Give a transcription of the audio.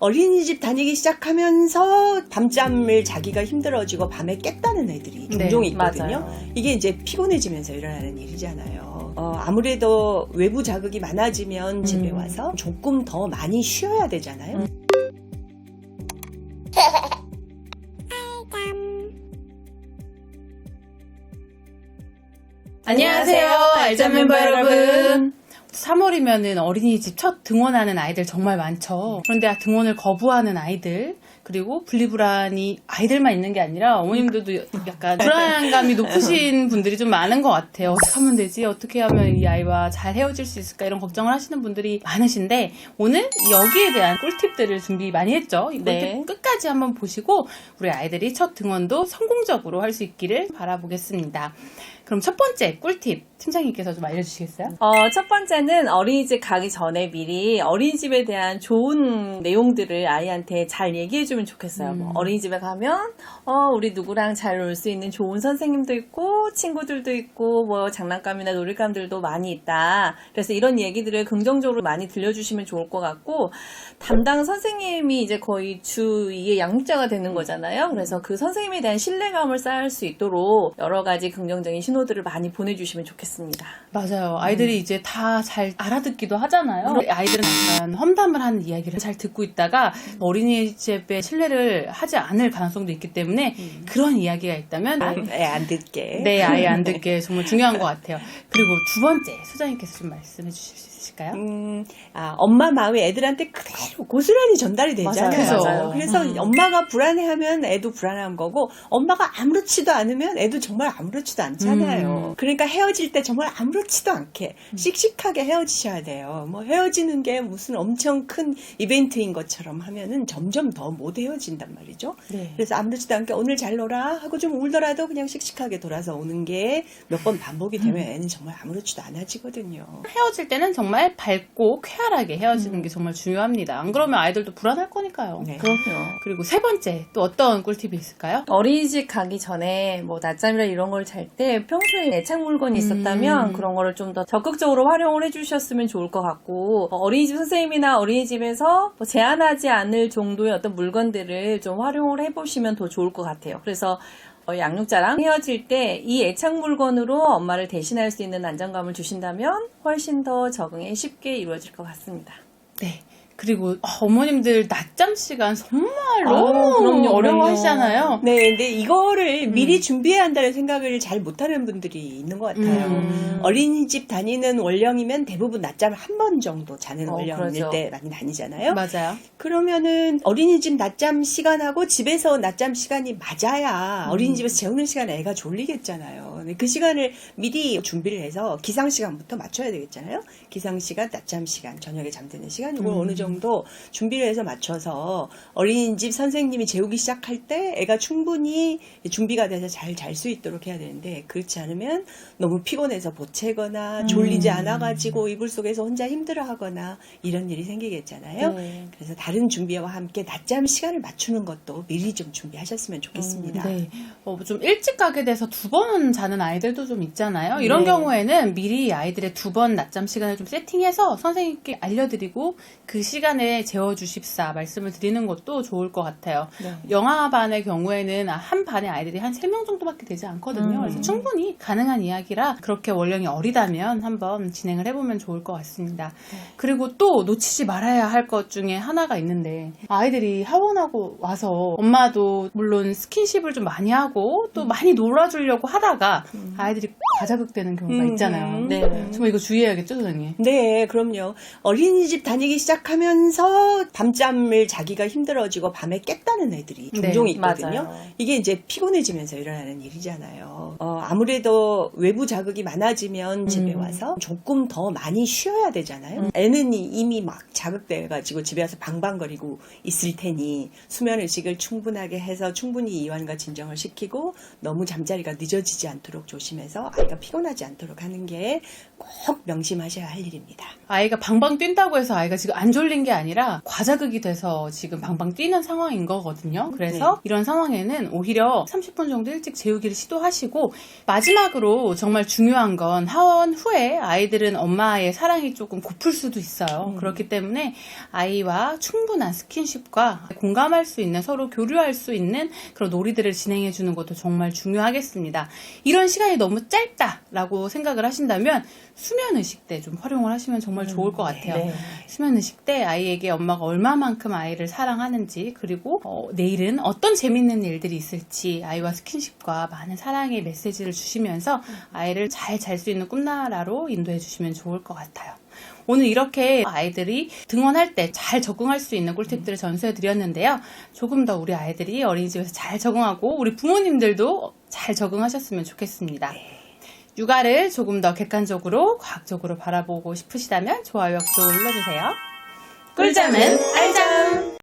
어린이집 다니기 시작하면서 밤잠을 자기가 힘들어지고 밤에 깼다는 애들이 종종 있거든요. 맞아요. 이게 이제 피곤해지면서 일어나는 일이잖아요. 아무래도 외부 자극이 많아지면 집에 와서 조금 더 많이 쉬어야 되잖아요. 안녕하세요, 알잠 멤버 여러분. 3월이면은 어린이집 첫 등원하는 아이들 정말 많죠. 그런데 등원을 거부하는 아이들, 그리고 분리불안이 아이들만 있는 게 아니라 어머님들도 약간 불안감이 높으신 분들이 좀 많은 것 같아요. 어떻게 하면 되지? 어떻게 하면 이 아이와 잘 헤어질 수 있을까? 이런 걱정을 하시는 분들이 많으신데, 오늘 여기에 대한 꿀팁들을 준비 많이 했죠. 이 꿀팁 끝까지 한번 보시고 우리 아이들이 첫 등원도 성공적으로 할 수 있기를 바라보겠습니다. 그럼 첫 번째 꿀팁 팀장님께서 좀 알려주시겠어요? 첫 번째는 어린이집 가기 전에 미리 어린이집에 대한 좋은 내용들을 아이한테 잘 얘기해주면 좋겠어요. 뭐 어린이집에 가면 우리 누구랑 잘 놀 수 있는 좋은 선생님도 있고 친구들도 있고 뭐 장난감이나 놀잇감들도 많이 있다. 그래서 이런 얘기들을 긍정적으로 많이 들려주시면 좋을 것 같고, 담당 선생님이 이제 거의 주 2의 양육자가 되는 거잖아요. 그래서 그 선생님에 대한 신뢰감을 쌓을 수 있도록 여러 가지 긍정적인 신호들을 많이 보내주시면 좋겠습니다. 맞아요. 아이들이 이제 다 잘 알아듣기도 하잖아요. 아이들은 약간 험담을 하는 이야기를 잘 듣고 있다가 어린이집에 신뢰를 하지 않을 가능성도 있기 때문에 그런 이야기가 있다면 애 안 듣게. 네, 아예 안 듣게 정말 중요한 것 같아요. 그리고 두 번째, 소장님께서 좀 말씀해 주실 수 있을까요? 엄마 마음이 애들한테 그대로 고스란히 전달이 되잖아요. 맞아요. 그래서 엄마가 불안해하면 애도 불안한 거고, 엄마가 아무렇지도 않으면 애도 정말 아무렇지도 않잖아요. 그러니까 헤어질 때 정말 아무렇지도 않게 씩씩하게 헤어지셔야 돼요. 뭐 헤어지는 게 무슨 엄청 큰 이벤트인 것처럼 하면은 점점 더 못 헤어진단 말이죠. 네. 그래서 아무렇지도 않게 오늘 잘 놀아 하고 좀 울더라도 그냥 씩씩하게 돌아서 오는 게 몇 번 반복이 되면 애는 정말 아무렇지도 않아지거든요. 헤어질 때는 정말 밝고 쾌활하게 헤어지는 게 정말 중요합니다. 안 그러면 아이들도 불안할 거니까요. 네. 그럼요. 그리고 세 번째, 또 어떤 꿀팁이 있을까요? 어린이집 가기 전에 뭐 낮잠이나 이런 걸 잘 때 평소에 애착 물건이 있었다면 그런 거를 좀 더 적극적으로 활용을 해주셨으면 좋을 것 같고, 어린이집 선생님이나 어린이집에서 뭐 제한하지 않을 정도의 어떤 물건들을 좀 활용을 해보시면 더 좋을 것 같아요. 그래서 양육자랑 헤어질 때 이 애착 물건으로 엄마를 대신할 수 있는 안정감을 주신다면 훨씬 더 적응이 쉽게 이루어질 것 같습니다. 네. 그리고 어머님들 낮잠 시간 정말로 그럼요. 어려워하시잖아요. 네, 근데 이거를 미리 준비해야 한다는 생각을 잘 못하는 분들이 있는 것 같아요. 어린이집 다니는 원령이면 대부분 낮잠을 한 번 정도 자는 원령일 그러죠. 때 많이 다니잖아요. 맞아요. 그러면은 어린이집 낮잠 시간하고 집에서 낮잠 시간이 맞아야 어린이집에서 재우는 시간에 애가 졸리겠잖아요. 근데 그 시간을 미리 준비를 해서 기상 시간부터 맞춰야 되겠잖아요. 기상 시간, 낮잠 시간, 저녁에 잠드는 시간, 이걸 어느 정도 준비를 해서 맞춰서 어린이집 선생님이 재우기 시작할 때 애가 충분히 준비가 돼서 잘 잘 수 있도록 해야 되는데, 그렇지 않으면 너무 피곤해서 보채거나 졸리지 않아가지고 이불 속에서 혼자 힘들어하거나 이런 일이 생기겠잖아요. 그래서 다른 준비와 함께 낮잠 시간을 맞추는 것도 미리 좀 준비하셨으면 좋겠습니다. 네. 좀 일찍 가게 돼서 두 번 자는 아이들도 좀 있잖아요. 이런 경우에는 미리 아이들의 두 번 낮잠 시간을 좀 세팅해서 선생님께 알려드리고 그 시간에 재워주십사 말씀을 드리는 것도 좋을 것 같아요. 영아반의 경우에는 한 반에 아이들이 한 3명 정도밖에 되지 않거든요. 그래서 충분히 가능한 이야기라 그렇게 원령이 어리다면 한번 진행을 해보면 좋을 것 같습니다. 그리고 또 놓치지 말아야 할 것 중에 하나가 있는데, 아이들이 하원하고 와서 엄마도 물론 스킨십을 좀 많이 하고 또 많이 놀아주려고 하다가 아이들이 과자극되는 경우가 있잖아요. 네. 정말 이거 주의해야겠죠, 선생님? 네, 그럼요. 어린이집 다니기 시작하면서 밤잠을 자기가 힘들어지고 밤에 깼다는 애들이 종종 있거든요. 맞아요. 이게 이제 피곤해지면서 일어나는 일이잖아요. 아무래도 외부 자극이 많아지면 집에 와서 조금 더 많이 쉬어야 되잖아요. 애는 이미 막 자극돼가지고 집에 와서 방방거리고 있을 테니 수면 의식을 충분하게 해서 충분히 이완과 진정을 시키고 너무 잠자리가 늦어지지 않도록 않도록 조심해서 아이가 피곤하지 않도록 하는 게 꼭 명심하셔야 할 일입니다. 아이가 방방 뛴다고 해서 아이가 지금 안 졸린 게 아니라 과자극이 돼서 지금 방방 뛰는 상황인 거거든요. 그래서 이런 상황에는 오히려 30분 정도 일찍 재우기를 시도하시고, 마지막으로 정말 중요한 건 하원 후에 아이들은 엄마의 사랑이 조금 고플 수도 있어요. 그렇기 때문에 아이와 충분한 스킨십과 공감할 수 있는, 서로 교류할 수 있는 그런 놀이들을 진행해 주는 것도 정말 중요하겠습니다. 이런 시간이 너무 짧다라고 생각을 하신다면 수면의식 때 좀 활용을 하시면 정말 좋을 것 같아요. 네. 수면의식 때 아이에게 엄마가 얼마만큼 아이를 사랑하는지, 그리고 내일은 어떤 재밌는 일들이 있을지 아이와 스킨십과 많은 사랑의 메시지를 주시면서 아이를 잘 잘 수 있는 꿈나라로 인도해 주시면 좋을 것 같아요. 오늘 이렇게 아이들이 등원할 때 잘 적응할 수 있는 꿀팁들을 전수해 드렸는데요. 조금 더 우리 아이들이 어린이집에서 잘 적응하고 우리 부모님들도 잘 적응하셨으면 좋겠습니다. 육아를 조금 더 객관적으로, 과학적으로 바라보고 싶으시다면 좋아요, 구독 눌러주세요. 꿀잠은 알잠!